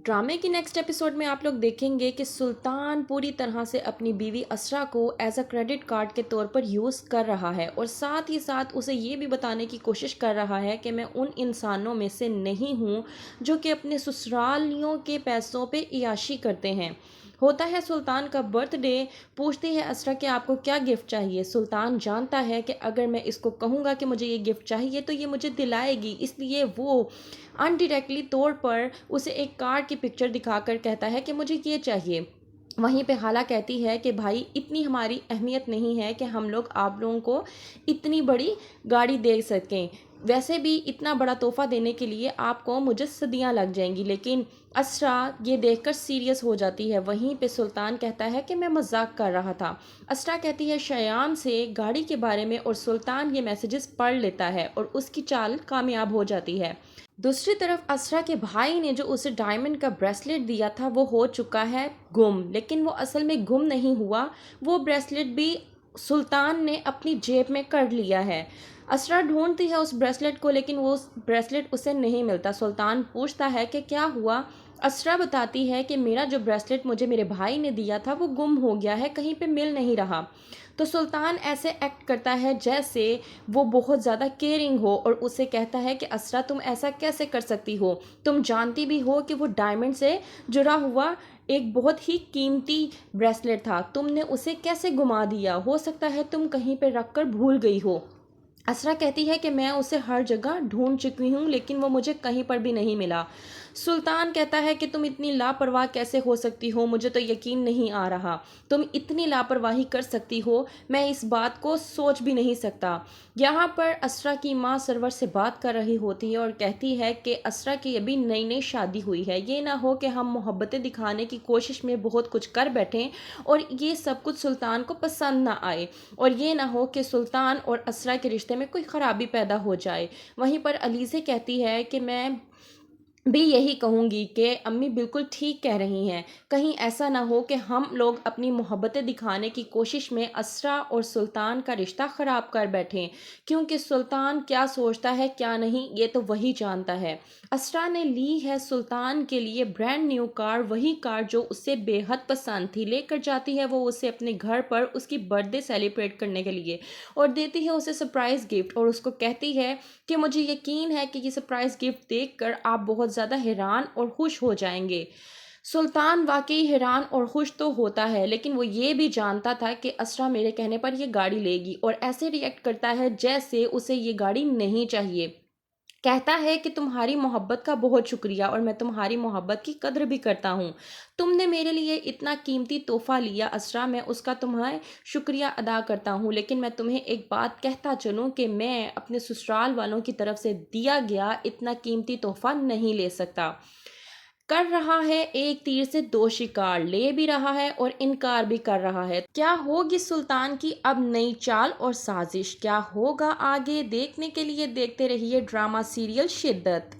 ड्रामे की next episode में आप लोग देखेंगे कि सुल्तान पूरी तरह से अपनी बीवी असरा को एज अ क्रेडिट कार्ड के तौर पर यूज़ कर रहा है और साथ ही साथ उसे ये भी बताने की कोशिश कर रहा है कि मैं उन इंसानों में से नहीं हूँ जो कि अपने ससुरालियों के पैसों पे इयाशी करते हैं। होता है सुल्तान का बर्थडे। पूछती है असरा कि आपको क्या गिफ्ट चाहिए। सुल्तान जानता है कि अगर मैं इसको कहूँगा कि मुझे ये गिफ्ट चाहिए तो ये मुझे दिलाएगी, इसलिए वो अनडायरेक्टली तौर पर उसे एक कार की पिक्चर दिखाकर कहता है कि मुझे ये चाहिए। वहीं पे हाला कहती है कि भाई इतनी हमारी अहमियत नहीं है कि हम लोग आप लोगों को इतनी बड़ी गाड़ी दे सकें, वैसे भी इतना बड़ा तोहफा देने के लिए आपको मुझे सदियां लग जाएंगी। लेकिन असरा ये देखकर सीरियस हो जाती है। वहीं पे सुल्तान कहता है कि मैं मजाक कर रहा था। असरा कहती है शयान से गाड़ी के बारे में और सुल्तान ये मैसेजेस पढ़ लेता है और उसकी चाल कामयाब हो जाती है। दूसरी तरफ असरा के भाई ने जो उसे डायमंड का ब्रेसलेट दिया था वो हो चुका है गुम, लेकिन वो असल में गुम नहीं हुआ, वो ब्रेसलेट भी सुल्तान ने अपनी जेब में कर लिया है। असरा ढूंढती है उस ब्रेसलेट को, लेकिन वो उस ब्रेसलेट उसे नहीं मिलता। सुल्तान पूछता है कि क्या हुआ। असरा बताती है कि मेरा जो ब्रेसलेट मुझे मेरे भाई ने दिया था वो गुम हो गया है, कहीं पे मिल नहीं रहा। तो सुल्तान ऐसे एक्ट करता है जैसे वो बहुत ज़्यादा केयरिंग हो और उसे कहता है कि असरा तुम ऐसा कैसे कर सकती हो, तुम जानती भी हो कि वो डायमंड से जुड़ा हुआ एक बहुत ही कीमती ब्रेसलेट था, तुमने उसे कैसे गुमा दिया, हो सकता है तुम कहीं पर रख कर भूल गई हो। असरा कहती है कि मैं उसे हर जगह ढूंढ चुकी हूँ लेकिन वो मुझे कहीं पर भी नहीं मिला। सुल्तान कहता है कि तुम इतनी लापरवाह कैसे हो सकती हो, मुझे तो यकीन नहीं आ रहा, तुम इतनी लापरवाही कर सकती हो, मैं इस बात को सोच भी नहीं सकता। यहाँ पर असरा की माँ सरवर से बात कर रही होती है और कहती है कि असरा की अभी नई नई शादी हुई है, ये ना हो कि हम मोहब्बतें दिखाने की कोशिश में बहुत कुछ कर बैठें और ये सब कुछ सुल्तान को पसंद ना आए और ये ना हो कि सुल्तान और असरा के रिश्ते में कोई ख़राबी पैदा हो जाए। वहीं पर अलीज़े कहती है कि मैं भी यही कहूँगी कि अम्मी बिल्कुल ठीक कह रही हैं, कहीं ऐसा ना हो कि हम लोग अपनी मोहब्बतें दिखाने की कोशिश में असरा और सुल्तान का रिश्ता ख़राब कर बैठें, क्योंकि सुल्तान क्या सोचता है क्या नहीं ये तो वही जानता है। असरा ने ली है सुल्तान के लिए ब्रांड न्यू कार, वही कार जो उसे बेहद पसंद थी, लेकर जाती है वो उसे अपने घर पर उसकी बर्थडे सेलिब्रेट करने के लिए और देती है उसे सरप्राइज़ गिफ्ट और उसको कहती है कि मुझे यकीन है कि ये सरप्राइज़ गिफ्ट देखकर आप बहुत ज़्यादा हैरान और खुश हो जाएंगे। सुल्तान वाकई हैरान और खुश तो होता है, लेकिन वो ये भी जानता था कि असरा मेरे कहने पर ये गाड़ी लेगी और ऐसे रिएक्ट करता है जैसे उसे ये गाड़ी नहीं चाहिए। कहता है कि तुम्हारी मोहब्बत का बहुत शुक्रिया और मैं तुम्हारी मोहब्बत की कद्र भी करता हूँ। तुमने मेरे लिए इतना कीमती तोहफ़ा लिया असरा, मैं उसका तुम्हें शुक्रिया अदा करता हूँ, लेकिन मैं तुम्हें एक बात कहता चलूँ कि मैं अपने ससुराल वालों की तरफ से दिया गया इतना कीमती तोहफ़ा नहीं ले सकता। कर रहा है एक तीर से दो शिकार, ले भी रहा है और इनकार भी कर रहा है। क्या होगी सुल्तान की अब नई चाल और साजिश, क्या होगा आगे, देखने के लिए देखते रहिए ड्रामा सीरियल शिद्दत।